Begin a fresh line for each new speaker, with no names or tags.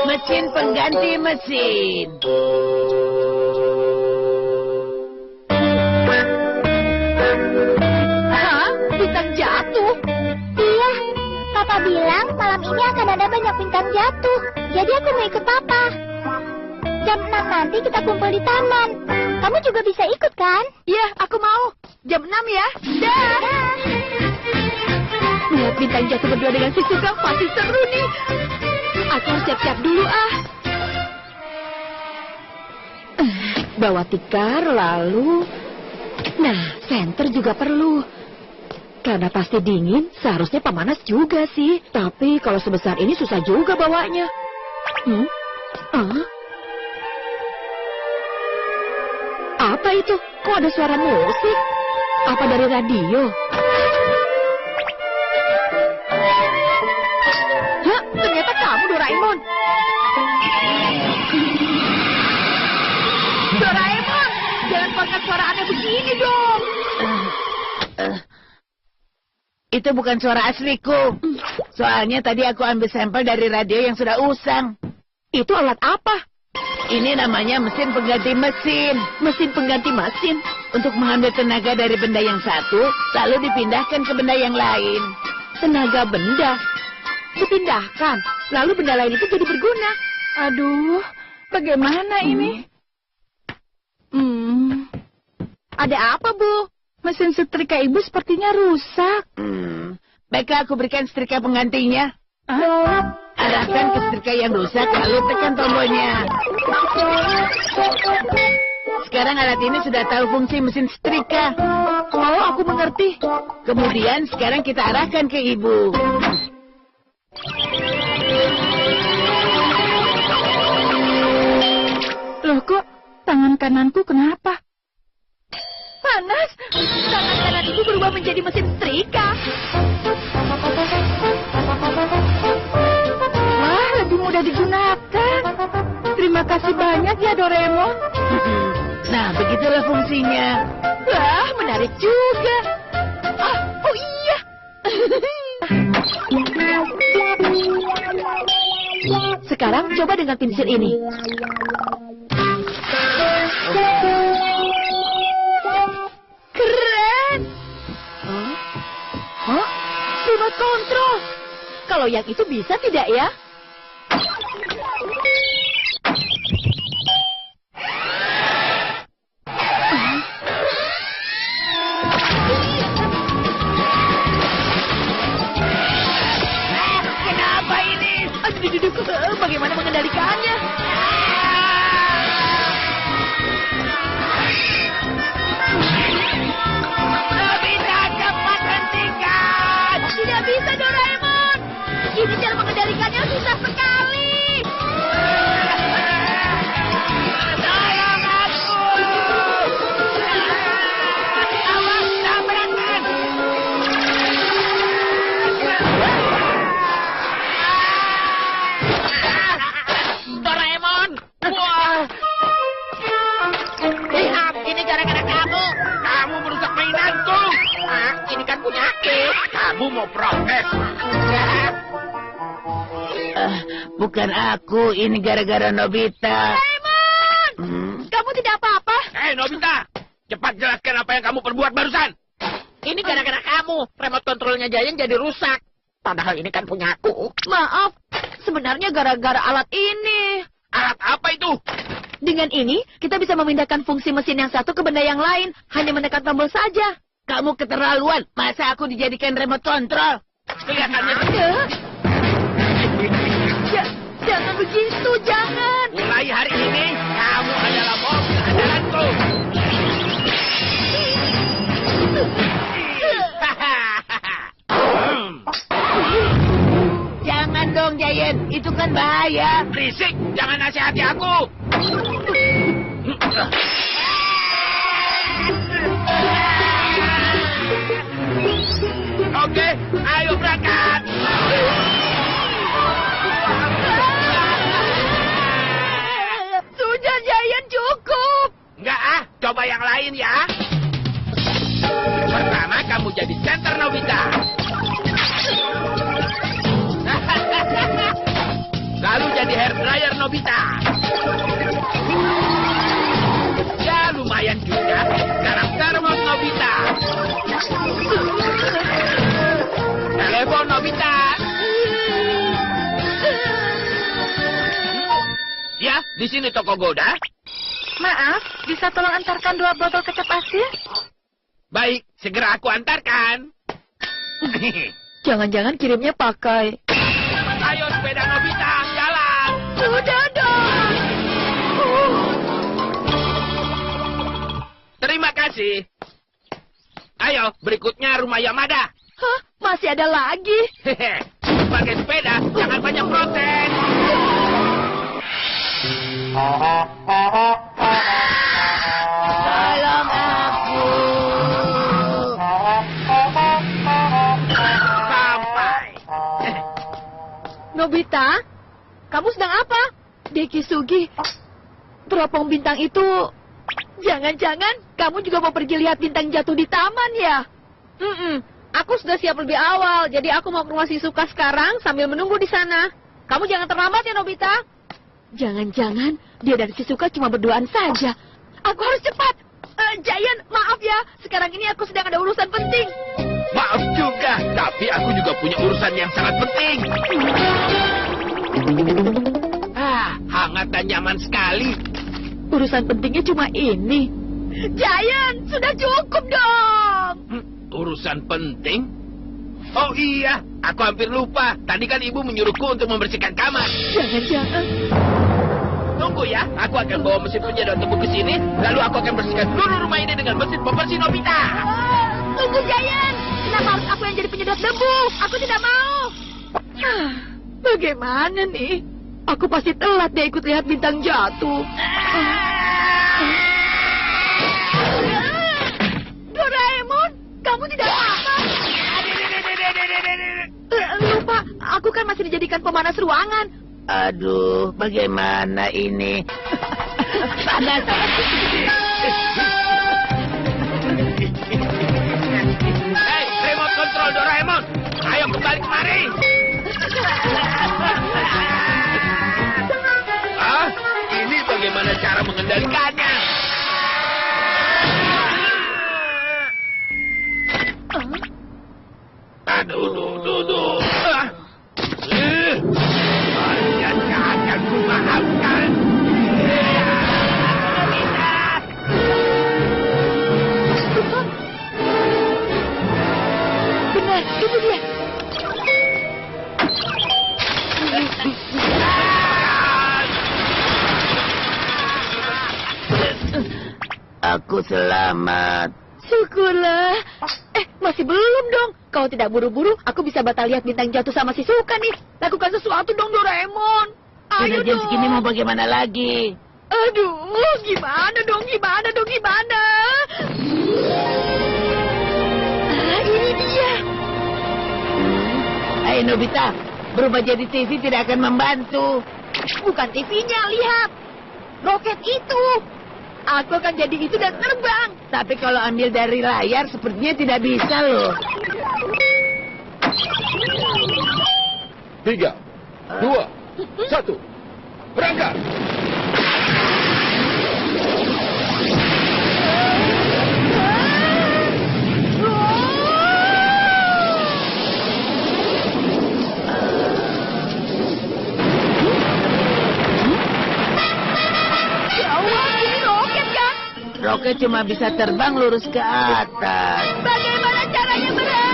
Mesin pengganti mesin.
Hah? Bintang jatuh?
Iya, Papa bilang malam ini akan ada banyak bintang jatuh. Jadi aku mau ikut Papa. Jam 6 nanti kita kumpul di taman. Kamu juga bisa ikut kan?
Iya, aku mau. Jam 6 ya. Dah. Melihat bintang jatuh berdua dengan si Sugeng pasti seru nih. Aku harus siap-siap dulu Bawa tikar lalu... Nah, senter juga perlu. Karena pasti dingin, seharusnya pemanas juga sih. Tapi kalau sebesar ini susah juga bawanya. Apa itu? Kok ada suara musik? Apa dari radio? Hah? Ternyata kamu, Doraemon. Doraemon, jangan pakai suara aneh begini dong.
Itu bukan suara asliku. Soalnya tadi aku ambil sampel dari radio yang sudah usang.
Itu alat apa?
Ini namanya mesin pengganti mesin.
Mesin pengganti mesin.
Untuk mengambil tenaga dari benda yang satu, lalu dipindahkan ke benda yang lain.
Tenaga benda dipindahkan, lalu benda lain itu jadi berguna. Aduh, bagaimana ini? Ada apa, Bu? Mesin setrika Ibu sepertinya rusak.
Baiklah, aku berikan setrika penggantinya. Arahkan ke setrika yang rusak, lalu tekan tombolnya. Sekarang alat ini sudah tahu fungsi mesin setrika.
Oh, aku mengerti.
Kemudian sekarang kita arahkan ke Ibu.
Loh, kok tangan kananku kenapa? Panas. Tangan kanan Ibu berubah menjadi mesin setrika. Wah, lebih mudah digunakan. Terima kasih banyak ya, Doraemon.
Nah, begitulah fungsinya.
Wah, menarik juga. Oh iya. Sekarang coba dengan pensil ini. Keren. Remote control. Kalau yang itu bisa tidak ya?
Kenapa ini?
Aduh, bagaimana mengendalikannya?
Nobita, cepat hentikan!
Tidak bisa, Doraemon. Ini cara mengendalikannya susah sekali.
Tolong aku! Awas, tabrakan!
Doraemon! Wah! Lihat, ini gara-gara kamu. Kamu merusak mainanku. Ini kan punya aku. Kamu mau protes? Enggak.
Bukan aku, ini gara-gara Nobita.
Doraemon! Kamu tidak apa-apa?
Nobita, cepat jelaskan apa yang kamu perbuat barusan. Ini gara-gara kamu. Remote kontrolnya Giant jadi rusak. Padahal ini kan punya aku.
Maaf, sebenarnya gara-gara alat ini.
Alat apa itu?
Dengan ini, kita bisa memindahkan fungsi mesin yang satu ke benda yang lain. Hanya menekan tombol saja.
Kamu keterlaluan. Masa aku dijadikan remote control?
Kelihatannya
Jangan begitu, jangan.
mulai hari ini kamu adalah mobil andalanku.
Jangan dong, Giant. Itu kan bahaya.
Berisik, jangan nasihati aku. Oke, ayo berangkat.
Sudah, Giant, cukup.
Enggak coba yang lain ya. Pertama kamu jadi center Nobita. Lalu jadi jadi hair dryer Nobita. Ya, lumayan juga. Sekarang termos Nobita. Telepon Nobita. Ya, di sini toko Goda.
Maaf, bisa tolong antarkan 2 botol kecap asin?
Baik, segera aku antarkan.
Jangan-jangan kirimnya pakai...
Ayo sepeda Nobita, jalan.
Sudah dong!
Terima kasih. Ayo, berikutnya rumah Yamada.
Hah? Masih ada lagi?
Hehe, pakai sepeda, jangan banyak protes.
Tolong aku.
Sampai.
Nobita, kamu sedang apa? Dekisugi, teropong bintang itu... Jangan-jangan kamu juga mau pergi lihat bintang jatuh di taman ya? Aku sudah siap lebih awal, jadi aku mau ke rumah Shizuka sekarang sambil menunggu di sana. Kamu jangan terlambat ya, Nobita. Jangan-jangan dia dan Shizuka cuma berduaan saja. Aku harus cepat. Giant, maaf ya. Sekarang ini aku sedang ada urusan penting.
Maaf juga, tapi aku juga punya urusan yang sangat penting. Hangat dan nyaman sekali.
Urusan pentingnya cuma ini. Giant, sudah cukup dong.
Urusan penting? Oh iya, aku hampir lupa. Tadi kan ibu menyuruhku untuk membersihkan kamar.
Jangan-jangan.
Tunggu ya, aku akan bawa mesin penyedot debu ke sini, lalu aku akan bersihkan seluruh rumah ini dengan mesin pembersih Nobita.
Tunggu, Giant. Kenapa harus aku yang jadi penyedot debu? Aku tidak mau. Bagaimana nih? Aku pasti telat dia ikut lihat bintang jatuh. Doraemon, kamu tidak apa-apa? Lupa, aku kan masih dijadikan pemanas ruangan.
Aduh, bagaimana ini? Panas.
Hei, remote control Doraemon, ayo kembali kemari. Ini bagaimana cara mengendalikannya? Aduh. Kalian gak akan kumaafkan.
Benar, itu dia.
Aku selamat.
Syukurlah. Masih belum dong. Kalau tidak buru-buru, aku bisa batal lihat bintang jatuh sama Shizuka nih. Lakukan sesuatu dong, Doraemon. Ayo
Sudah jam
dong.
segini mau bagaimana lagi?
Aduh, gimana dong? Ini dia.
Ayo Nobita, berubah jadi TV tidak akan membantu.
Bukan TV-nya, lihat. Roket itu. Aku akan jadi itu dan terbang.
Tapi kalau ambil dari layar sepertinya tidak bisa loh.
3, 2, 1, berangkat!
Jauh, ini roket kan?
Roket cuma bisa terbang lurus ke atas.
Bagaimana caranya berhenti?